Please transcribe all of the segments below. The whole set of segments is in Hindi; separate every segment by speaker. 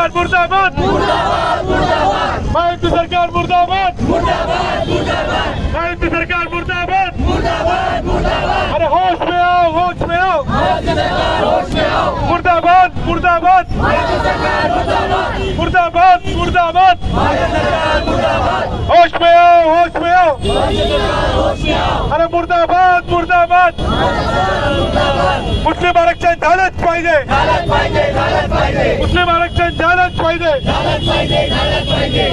Speaker 1: सरकार मुर्दाबाद, मायावती सरकार मुर्दाबाद, मायावती सरकार मुर्दाबाद। अरे होश में आओ, होश में आओ, मुर्दाबाद मुर्दाबाद, मुर्दाबाद मुर्दाबाद, होश में आओ, होश में आओ, अरे मुर्दाबाद मुर्दाबाद। मुस्लिम आरक्षण झालंच पाहिजे, मुस्लिम आरक्षण झालंच पाहिजे,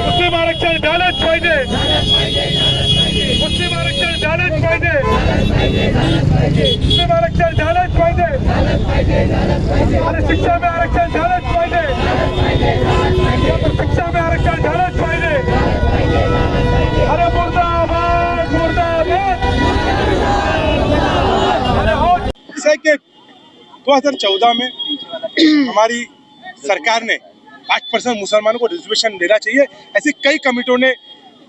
Speaker 1: मुस्लिम आरक्षण झालंच पाहिजे, मुस्लिम आरक्षण झालंच पाहिजे, मुस्लिम आरक्षण झालंच पाहिजे, अरे शिक्षा में आरक्षण झालंच पाहिजे, शिक्षा में आरक्षण झालंच पाहिजे, अरे मुर्दाबाद मुर्दाबाद।
Speaker 2: जैसा कि 2014 में हमारी सरकार ने 5% मुसलमानों को रिजर्वेशन देना चाहिए, ऐसी कई कमेटियों ने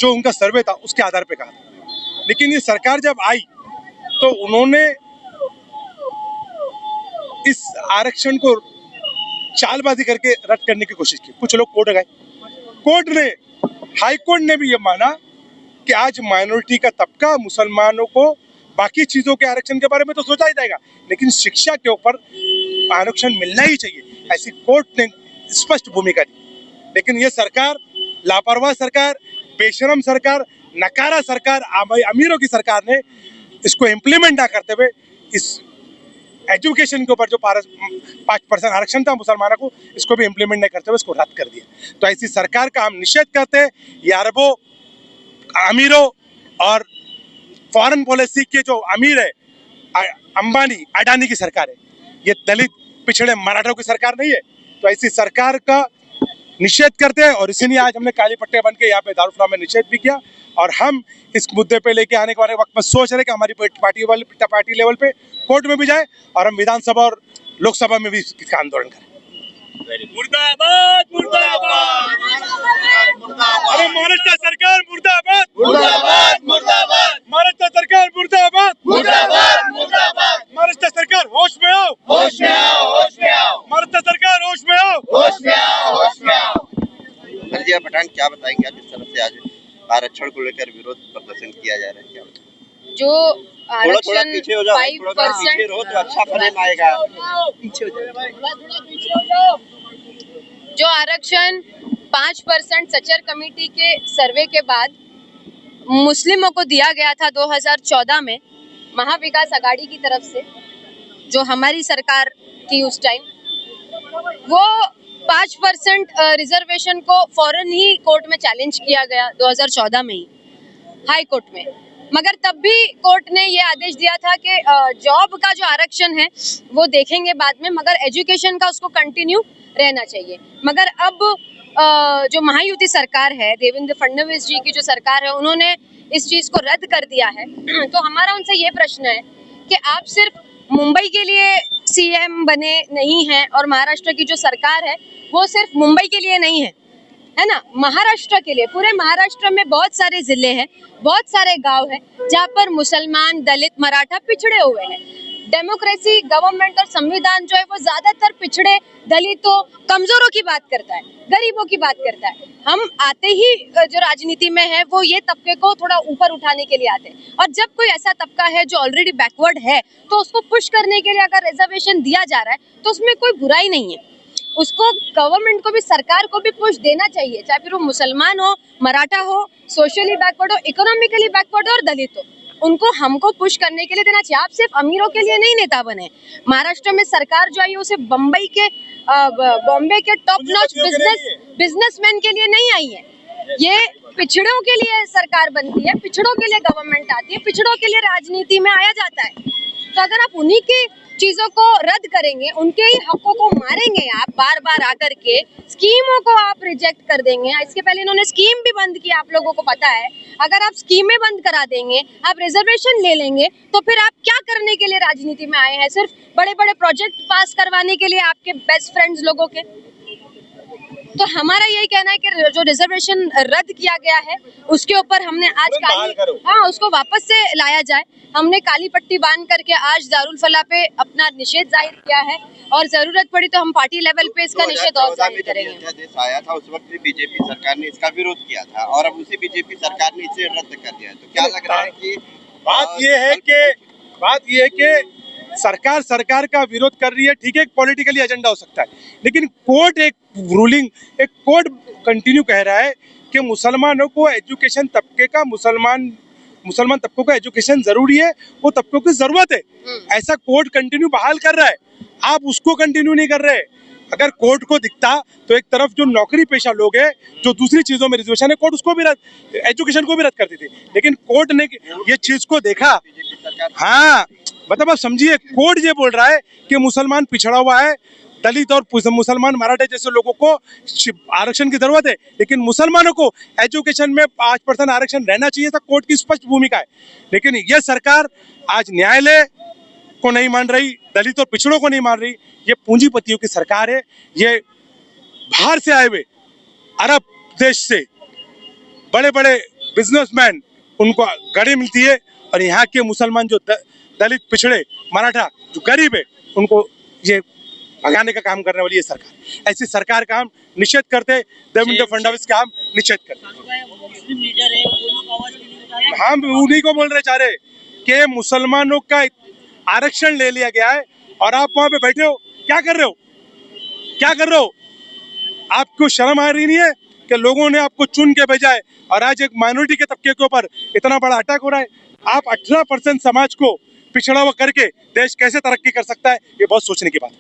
Speaker 2: जो उनका सर्वे था उसके आधार पे कहा। लेकिन ये सरकार जब आई तो उन्होंने इस आरक्षण को चालबाजी करके रद्द करने की कोशिश की। कुछ लोग कोर्ट गए, हाई कोर्ट ने भी ये माना कि आज माइनॉरिटी का तबका, मुसलमानों को बाकी चीजों के आरक्षण के बारे में तो सोचा ही जाएगा, लेकिन शिक्षा के ऊपर आरक्षण मिलना ही चाहिए, ऐसी कोर्ट ने स्पष्ट भूमिका दी। लेकिन ये सरकार, लापरवाह सरकार, बेशरम सरकार, नकारा सरकार, अमीरों की सरकार ने इसको इम्प्लीमेंट ना करते हुए इस एजुकेशन के ऊपर जो 5% आरक्षण था मुसलमानों को, इसको भी इम्प्लीमेंट नहीं करते हुए इसको रद्द कर दिया। तो ऐसी सरकार का हम निषेध करते हैं। ये अरबों अमीरों और फॉरेन पॉलिसी के जो अमीर है, अंबानी अडानी की सरकार है, ये दलित पिछड़े मराठों की सरकार नहीं है। तो ऐसी सरकार का निषेध करते हैं और इसीलिए आज हमने काली पट्टे बन के यहाँ पे दारुल में निषेध भी किया। और हम इस मुद्दे पे लेके आने के वाले वक्त में सोच रहे कि हमारी पार्टी लेवल पे कोर्ट में भी जाए और हम विधानसभा और लोकसभा में भी इसका आंदोलन करें।
Speaker 1: मुर्दाबाद मुर्दाबाद, अरे महाराष्ट्र सरकार मुर्दाबाद, महाराष्ट्र सरकार मुर्दाबाद, महाराष्ट्र सरकार होश में आओ, महाराष्ट्र सरकार होश में आओ।
Speaker 3: रजिया पठान, क्या बताएंगे आप इस तरह से आज आरक्षण को लेकर विरोध प्रदर्शन किया जा रहा है? क्या
Speaker 4: जो
Speaker 3: थोड़ा पीछे हो जाओ, थोड़ा पीछे रहो तो अच्छा फ्रेम आएगा। पीछे हो जाओ।
Speaker 4: जो आरक्षण 5% सचर कमेटी के सर्वे के बाद मुस्लिमों को दिया गया था 2014 में महाविकास आघाड़ी की तरफ से, जो हमारी सरकार थी उस टाइम, वो 5% रिजर्वेशन को फौरन ही कोर्ट में चैलेंज किया गया 2014 में ही हाई कोर्ट में। मगर तब भी कोर्ट ने ये आदेश दिया था कि जॉब का जो आरक्षण है वो देखेंगे बाद में, मगर एजुकेशन का उसको कंटिन्यू रहना चाहिए। मगर अब जो महायुति सरकार है, देवेंद्र फडणवीस जी की जो सरकार है, उन्होंने इस चीज को रद्द कर दिया है। तो हमारा उनसे ये प्रश्न है कि आप सिर्फ मुंबई के लिए सीएम बने नहीं हैं और महाराष्ट्र की जो सरकार है वो सिर्फ मुंबई के लिए नहीं है, है ना, महाराष्ट्र के लिए, पूरे महाराष्ट्र में बहुत सारे जिले हैं, बहुत सारे गांव हैं जहाँ पर मुसलमान, दलित, मराठा पिछड़े हुए हैं। डेमोक्रेसी, गवर्नमेंट और संविधान जो है वो ज्यादातर पिछड़े, दलितों, कमजोरों की बात करता है, गरीबों की बात करता है। हम आते ही जो राजनीति में है वो ये तबके को थोड़ा ऊपर उठाने के लिए आते हैं, और जब कोई ऐसा तबका है जो ऑलरेडी बैकवर्ड है तो उसको पुश करने के लिए अगर रिजर्वेशन दिया जा रहा है तो उसमें कोई बुराई नहीं है। उसको गवर्नमेंट को भी, सरकार को भी पुश देना चाहिए, चाहे फिर वो मुसलमान हो, मराठा हो, सोशली बैकवर्ड हो, इकोनॉमिकली बैकवर्ड हो और दलित हो, उनको हमको पुश करने के लिए देना चाहिए। आप सिर्फ अमीरों के लिए नहीं नेता बने। महाराष्ट्र में सरकार जो आई है उसे बम्बई के, बॉम्बे के टॉप नॉच बिजनेसमैन के लिए नहीं आई है। ये पिछड़ों के लिए सरकार बनती है, पिछड़ों के लिए गवर्नमेंट आती है, पिछड़ों के लिए राजनीति में आया जाता है। तो अगर आप उन्हीं की चीजों को रद्द करेंगे, उनके ही हकों को मारेंगे आप बार बार आकर के, स्कीमों को आप रिजेक्ट कर देंगे। इसके पहले इन्होंने स्कीम भी बंद की, आप लोगों को पता है। अगर आप स्कीमें बंद करा देंगे, आप रिजर्वेशन ले लेंगे, तो फिर आप क्या करने के लिए राजनीति में आए हैं? सिर्फ बड़े बड़े प्रोजेक्ट पास करवाने के लिए आपके बेस्ट फ्रेंड्स लोगों के? तो हमारा यही कहना है कि जो रिजर्वेशन रद्द किया गया है उसके ऊपर हमने आज उसको वापस से लाया जाए। हमने काली पट्टी बांध करके आज दारुल फलाह पे अपना निषेध जाहिर किया है और जरूरत पड़ी तो हम पार्टी लेवल पे इसका निषेध और जाहिर करेंगे।
Speaker 3: अध्यादेश आया था उस वक्त भी बीजेपी सरकार ने इसका विरोध किया था और अब उसी बीजेपी सरकार ने इसे रद्द कर दिया है, तो क्या लग रहा है कि
Speaker 2: बात यह है कि सरकार का विरोध कर रही है, ठीक है, एक पॉलिटिकली एजेंडा हो सकता है, लेकिन कोर्ट एक कोर्ट कंटिन्यू कह रहा है कि मुसलमानों को एजुकेशन मुसलमान तबकों का एजुकेशन जरूरी है, वो तबकों की जरूरत है, ऐसा कोर्ट कंटिन्यू बहाल कर रहा है। आप उसको कंटिन्यू नहीं कर रहे। अगर कोर्ट को दिखता तो एक तरफ जो नौकरी पेशा लोग हैं जो दूसरी चीजों में रिजर्वेशन है, कोर्ट उसको भी एजुकेशन को भी रद्द करती थी, लेकिन कोर्ट ने ये चीज को देखा। हाँ, मतलब आप समझिए, कोर्ट ये बोल रहा है कि मुसलमान पिछड़ा हुआ है, दलित और मुसलमान मराठे जैसे लोगों को आरक्षण की जरूरत है, लेकिन मुसलमानों को एजुकेशन में 5% आरक्षण रहना चाहिए था। कोर्ट की स्पष्ट भूमिका है, लेकिन ये सरकार आज न्यायालय को नहीं मान रही, दलित और पिछड़ों को नहीं मान रही। ये पूंजीपतियों की सरकार है, ये बाहर से आए हुए अरब देश से बड़े बड़े बिजनेसमैन उनको गाड़ी मिलती है और यहाँ के मुसलमान जो दलित पिछड़े मराठा जो गरीब है उनको ये भगाने का काम करने वाली ये सरकार। ऐसी सरकार का हम निषेध करते, देवेंद्र फडणवीस का हम निषेध करते। हम उन्हीं को बोल रहे चाह रहे कि मुसलमानों का आरक्षण ले लिया गया है और आप वहां पे बैठे हो, क्या कर रहे हो? आपको शर्म आ रही नहीं है कि लोगों ने आपको चुन के भेजा है और आज एक माइनॉरिटी के तबके के ऊपर इतना बड़ा अटैक हो रहा है। आप 18% समाज को पिछड़ा हुआ करके देश कैसे तरक्की कर सकता है, ये बहुत सोचने की बात है।